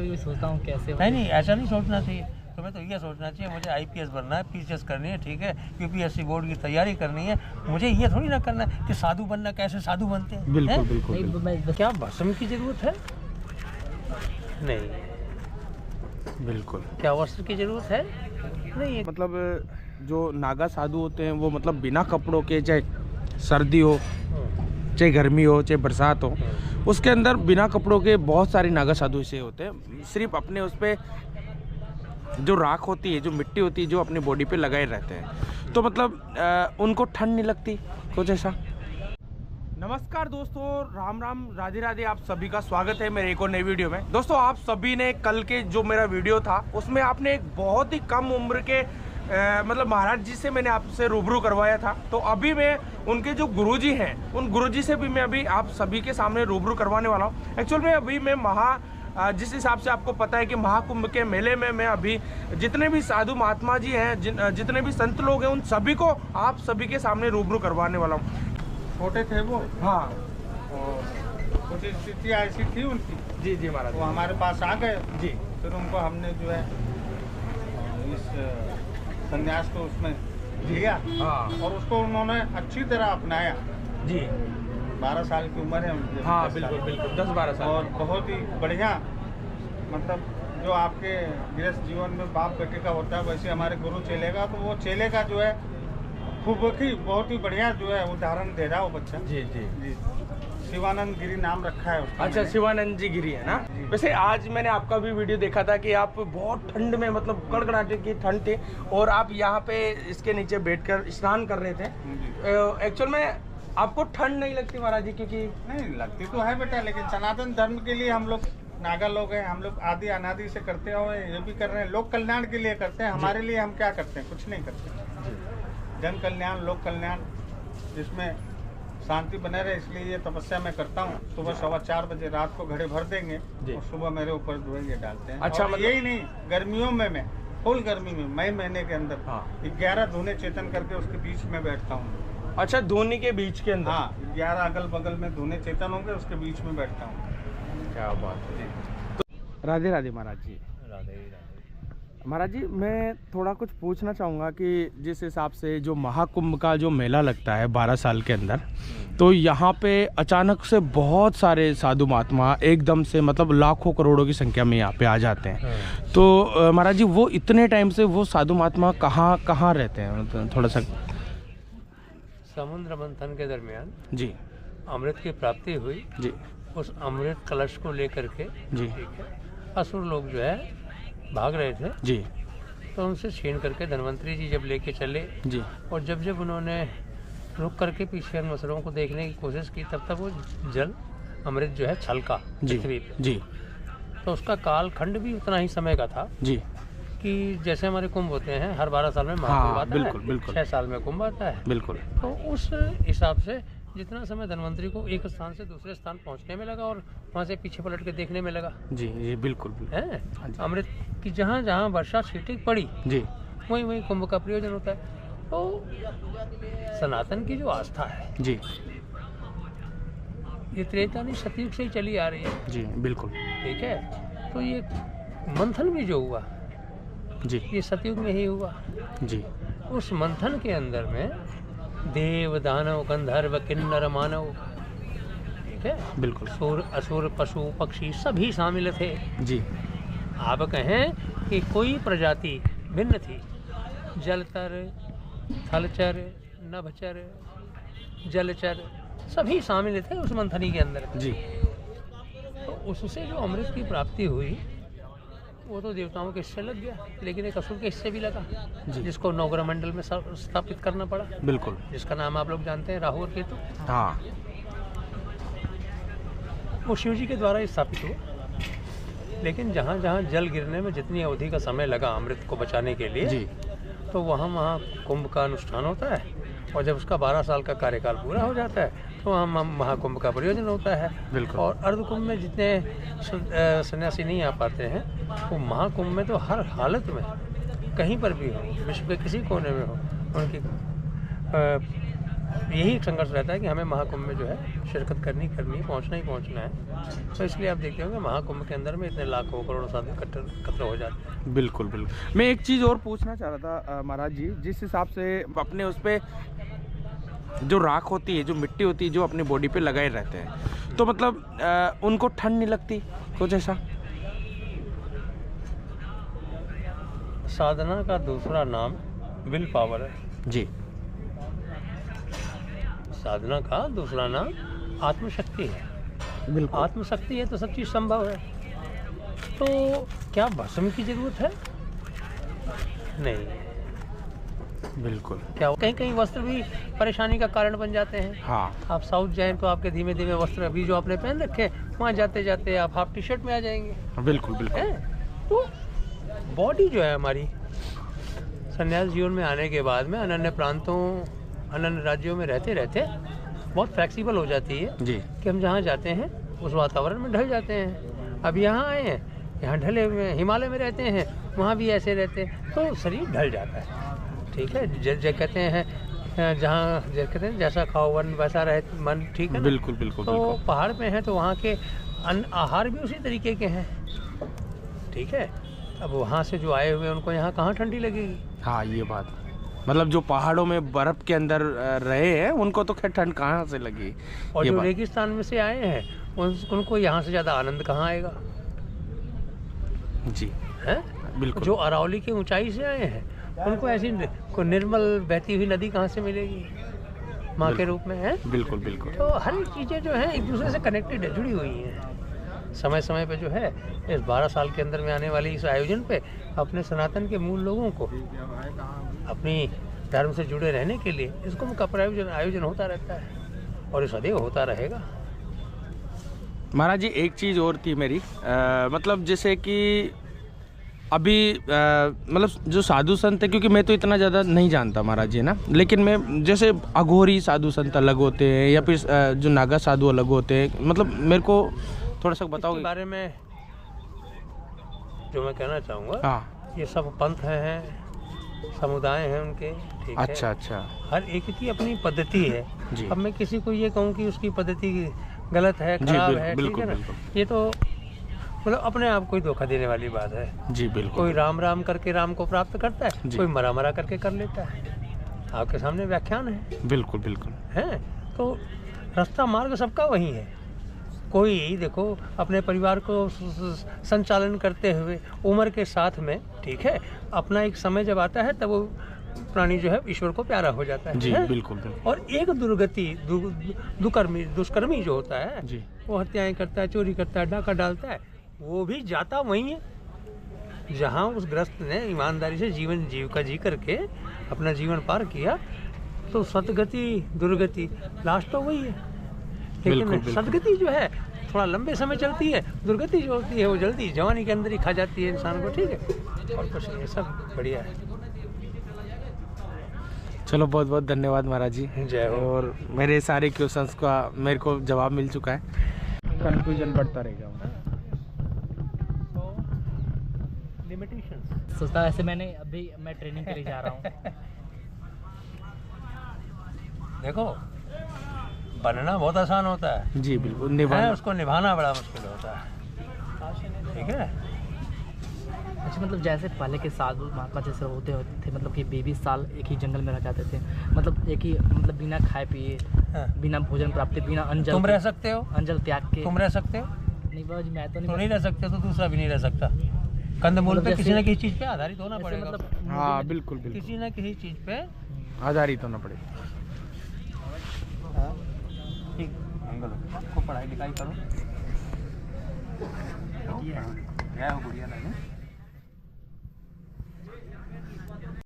कभी सोचता हूँ कैसे नहीं ऐसा नहीं सोचना चाहिए। तुम्हें तो ये सोचना चाहिए मुझे IPS बनना है, PCS करनी है, ठीक है, UPSC बोर्ड की तैयारी करनी है, मुझे ये थोड़ी ना करना है कि साधु बनना, कैसे साधु बनते हैं। बिल्कुल बिल्कुल। क्या भस्म की जरूरत है? नहीं। बिल्कुल। क्या वस्त्र की जरूरत है? नहीं। मतलब जो नागा साधु होते हैं वो मतलब बिना कपड़ों के, चाहे सर्दी हो चाहे गर्मी हो चाहे बरसात हो, उसके अंदर बिना कपड़ों के बहुत सारे नागा साधु ऐसे होते हैं, सिर्फ अपने उस पर जो राख होती है, जो मिट्टी होती है, जो अपनी बॉडी पे लगाए रहते हैं, तो मतलब उनको ठंड नहीं लगती कुछ ऐसा। नमस्कार दोस्तों, राम राम, राधे राधे, आप सभी का स्वागत है मेरे एक और नई वीडियो में। दोस्तों आप सभी ने कल के जो मेरा वीडियो था उसमें आपने एक बहुत ही कम उम्र के मतलब महाराज जी से मैंने आपसे रूबरू करवाया था। तो अभी मैं उनके जो गुरुजी हैं उन गुरुजी से भी मैं अभी आप सभी के सामने रूबरू करवाने वाला हूँ। एक्चुअल में अभी मैं जिस हिसाब से आपको पता है कि महाकुंभ के मेले में मैं अभी जितने भी साधु महात्मा जी हैं, जितने भी संत लोग हैं, उन सभी को आप सभी के सामने रूबरू करवाने वाला हूँ। छोटे थे वो, हाँ, और कुछ स्थिति ऐसी थी उनकी। जी जी महाराज, वो हमारे पास आ गए जी। फिर उनको हमने जो है इस संन्यास को उसमें दिया, हाँ, और उसको उन्होंने अच्छी तरह अपनाया। जी 12 साल की उम्र है उनकी। हाँ, बिल्कुल बिल्कुल, 10-12 साल। और बहुत ही बढ़िया, मतलब जो आपके गृहस्थ जीवन में बाप बेटे का होता है, वैसे हमारे गुरु चेले का, तो वो चेले का जो है खूब ही बहुत ही बढ़िया जो है उदाहरण दे रहा है वो बच्चा। जी जी जी, शिवानंद गिरी नाम रखा है उसका। अच्छा, शिवानंद जी गिरी है ना। वैसे आज मैंने आपका भी वीडियो देखा था कि आप बहुत ठंड में, मतलब कड़कड़ाटे की ठंड थी, और आप यहाँ पे इसके नीचे बैठकर स्नान कर रहे थे। एक्चुअल में आपको ठंड नहीं लगती महाराज जी? क्योंकि नहीं लगती तो है बेटा, लेकिन सनातन धर्म के लिए हम लोग नागा लोग हैं, हम लोग आदि अनादि से करते हुए ये भी कर रहे हैं, लोक कल्याण के लिए करते हैं। हमारे लिए हम क्या करते हैं? कुछ नहीं करते। जन कल्याण, लोक कल्याण, जिसमें शांति बने रहे, इसलिए ये तपस्या मैं करता हूँ। सुबह 4:15 बजे रात को घड़े भर देंगे और सुबह मेरे ऊपर जो है ये डालते हैं। अच्छा, मतलब यही नहीं, गर्मियों में मैं फुल गर्मी में मई महीने के अंदर 11 धुने चेतन करके उसके बीच में बैठता हूँ। अच्छा, धोनी के बीच के अंदर? हाँ, 11 अगल बगल में धुने चेतन होंगे, उसके बीच में बैठता हूँ। क्या बात है। तो राधे राधे महाराज जी। राधे। महाराज जी, मैं थोड़ा कुछ पूछना चाहूँगा कि जिस हिसाब से जो महाकुंभ का जो मेला लगता है 12 साल के अंदर, तो यहाँ पे अचानक से बहुत सारे साधु महात्मा एकदम से, मतलब लाखों करोड़ों की संख्या में यहाँ पे आ जाते हैं। तो महाराज जी, वो इतने टाइम से वो साधु महात्मा कहाँ रहते हैं? थोड़ा सा। समुद्र मंथन के दरमियान जी, अमृत की प्राप्ति हुई। जी, उस अमृत कलश को लेकर के, जी, ठीक है, असुर लोग जो है भाग रहे थे। जी, तो उनसे छीन करके धन्वंतरी जी जब लेके चले, जी, और जब उन्होंने रुक करके पीछे उन असुरों को देखने की कोशिश की, तब तक वो जल अमृत जो है छलका पृथ्वी पे। जी, तो उसका काल खंड भी उतना ही समय का था जी, कि जैसे हमारे कुंभ होते हैं, हर 12 साल में महाकुंभ आता बिल्कुल, है, बिल्कुल। 6 साल में कुंभ आता है। बिल्कुल। तो उस हिसाब से जितना समय धन्वंतरी को एक स्थान से दूसरे स्थान पहुंचने में लगा, और वहां से पीछे पलट के देखने में लगा, जी, ये बिल्कुल है अमृत की जहाँ जहाँ वर्षा छींटे पड़ी, जी, वहीं कुंभ का प्रयोजन होता है। तो सनातन की जो आस्था है, जी, ये त्रेता नहीं सतयुग से ही चली आ रही है। जी, बिल्कुल, ठीक है। तो ये मंथन भी जो हुआ, जी, ये सतयुग में ही हुआ। जी, उस मंथन के अंदर में देव, दानव, गंधर्व, किन्नर, मानव, ठीक है, बिल्कुल, सुर, असुर, पशु, पक्षी सभी शामिल थे। जी, आप कहें कि कोई प्रजाति भिन्न थी, जलचर, थलचर, नभचर, जलचर सभी शामिल थे उस मंथनी के अंदर। जी, तो उससे जो अमृत की प्राप्ति हुई, वो तो देवताओं के हिस्से लग गया, लेकिन एक असुर के हिस्से भी लगा, जिसको नवग्रह मंडल में स्थापित करना पड़ा। बिल्कुल, जिसका नाम आप लोग जानते हैं, राहु और केतु। हाँ, वो शिव जी के द्वारा ही स्थापित हुआ। लेकिन जहाँ जहाँ जल गिरने में जितनी अवधि का समय लगा अमृत को बचाने के लिए, जी, तो वहाँ कुंभ का अनुष्ठान होता है, और जब उसका 12 साल का कार्यकाल पूरा हो जाता है, तो वहाँ महाकुंभ का प्रयोजन होता है। बिल्कुल। और अर्धकुंभ में जितने सन्यासी नहीं आ पाते हैं, वो महाकुंभ में तो हर हालत में, कहीं पर भी हो, विश्व के किसी कोने में हो, उनकी यही एक संघर्ष रहता है कि हमें महाकुंभ में जो है शिरकत करनी है, पहुंचना ही पहुंचना है। तो इसलिए आप देखते होंगे महाकुंभ के अंदर में इतने लाखों करोड़ों साधु एकत्र हो जाते हैं। बिल्कुल बिल्कुल। मैं एक चीज़ और पूछना चाह रहा था महाराज जी, जिस हिसाब से अपने उस पर जो राख होती है, जो मिट्टी होती है, जो अपनी बॉडी पे लगाए रहते हैं, तो मतलब उनको ठंड नहीं लगती कुछ ऐसा? साधना का दूसरा नाम विल पावर है जी। साधना का दूसरा नाम आत्मशक्ति है। बिल्कुल। आत्मशक्ति है तो सब चीज़ संभव है। तो क्या भस्म की जरूरत है? नहीं। बिल्कुल। क्या कहीं कहीं वस्त्र भी परेशानी का कारण बन जाते हैं। हाँ। आप साउथ जाएं तो आपके धीमे धीमे वस्त्र अभी जो आपने पहन रखे हैं, वहाँ जाते जाते आप हाफ टी शर्ट में आ जाएंगे। बिल्कुल बिल्कुल। हैं? तो बॉडी जो है हमारी संन्यास जीवन में आने के बाद में अनन्य प्रांतों, अनन्य राज्यों में रहते रहते बहुत फ्लेक्सिबल हो जाती है जी। कि हम जहाँ जाते हैं उस वातावरण में ढल जाते हैं। अब यहाँ आए हैं, यहाँ ढले हुए हैं, हिमालय में रहते हैं, वहाँ भी ऐसे रहते हैं, तो शरीर ढल जाता है। ठीक है, जैसे कहते हैं जहाँ जैसे कहते हैं जैसा खाओ वन वैसा रहे मन, ठीक है ना? बिल्कुल बिल्कुल। तो बिल्कुल। पहाड़ पे हैं तो वहाँ के अन्न आहार भी उसी तरीके के हैं। ठीक है, अब वहाँ से जो आए हुए हैं उनको यहाँ कहाँ ठंडी लगेगी? हाँ, ये बात, मतलब जो पहाड़ों में बर्फ के अंदर रहे हैं उनको तो खैर ठंड कहाँ से लगी। और ये जो बात। रेगिस्तान में से आए हैं उनको यहाँ से ज़्यादा आनंद कहाँ आएगा? जी हैं? बिल्कुल। जो अरावली की ऊंचाई से आए हैं उनको ऐसी कोई निर्मल बहती हुई नदी कहाँ से मिलेगी माँ के रूप में? है बिल्कुल बिल्कुल। तो हर चीज़ें जो हैं एक दूसरे से कनेक्टेड है, जुड़ी हुई हैं। समय समय पे जो है इस 12 साल के अंदर में आने वाली इस आयोजन पे अपने सनातन के मूल लोगों को अपनी धर्म से जुड़े रहने के लिए इसको का आयोजन होता रहता है और ये सदैव होता रहेगा। महाराज जी, एक चीज़ और थी मेरी, मतलब जैसे कि अभी मतलब जो साधु संत है, क्योंकि मैं तो इतना ज़्यादा नहीं जानता महाराज जी ना, लेकिन मैं जैसे अघोरी साधु संत अलग होते हैं या फिर जो नागा साधु अलग होते हैं, मतलब मेरे को थोड़ा सा बताओगे? इसके बारे में जो मैं कहना चाहूँगा, हाँ। ये सब पंथ हैं, समुदाय हैं उनके। ठीक है, अच्छा अच्छा। हर एक की अपनी पद्धति है। जी। अब मैं किसी को ये कहूँ कि उसकी पद्धति गलत है, जी, खराब है, ठीक बिल्कुल है ना? बिल्कुल। ये तो मतलब अपने आप को ही धोखा देने वाली बात है। जी बिल्कुल। कोई राम राम करके राम को प्राप्त करता है, जी। कोई मरा मरा करके कर लेता है। आपके सामने व्याख्यान है। बिल्कुल बिल्कुल। हैं? तो रास्ता मार्ग सबका वही है। कोई देखो अपने परिवार को संचालन करते हुए उम्र के साथ में, ठीक है, अपना एक समय जब आता है तब वो प्राणी जो है ईश्वर को प्यारा हो जाता है। जी हैं? बिल्कुल बिल्कुल। और एक दुष्कर्मी जो होता है, जी। वो हत्याएं करता है, चोरी करता है, डाका डालता है, वो भी जाता वही है जहाँ उस ग्रस्त ने ईमानदारी से जीविका जी करके अपना जीवन पार किया। तो सदगति दुर्गति लास्ट तो वही है। बिल्कुल, लेकिन बिल्कुल। सदगति जो है थोड़ा लंबे समय चलती है, दुर्गति जो होती है वो जल्दी जवानी के अंदर ही खा जाती है इंसान को। ठीक है, और कुछ नहीं, सब बढ़िया है। चलो, बहुत बहुत धन्यवाद महाराज जी। जय हो। और मेरे सारे क्वेश्चंस का मेरे को जवाब मिल चुका है। कंफ्यूजन बढ़ता रहेगा। लिमिटेशंस सोचता वैसे मैं ट्रेनिंग के लिए जा रहा हूँ। देखो, बनना बहुत आसान होता है, जी बिल्कुल। है, निभाना उसको निभाना बड़ा मुश्किल होता है। ठीक है, अच्छा, मतलब जैसे पहले के साधु महात्मा जैसे होते थे, मतलब कि 20 साल एक ही जंगल में रह जाते थे, मतलब एक ही, मतलब बिना खाए पिए, हाँ। बिना भोजन प्राप्ति, बिना अंजल तुम रह सकते हो, अंजल त्याग के। तुम रह सकते हो, नहीं बाबा, मैं तो तुम नहीं रह सकते तो दूसरा भी नहीं रह सकता। कंदमूल पे जैसे- किसी न किसी चीज पे आधारित होना जैसे पड़ेगा। मतलब हाँ बिल्कुल बिल्कुल। किसी न किसी चीज पे आधारित होना पड़ेगा। ठीक, को पढ़ाई लिखाई करो। गया हो गुड़िया लाने।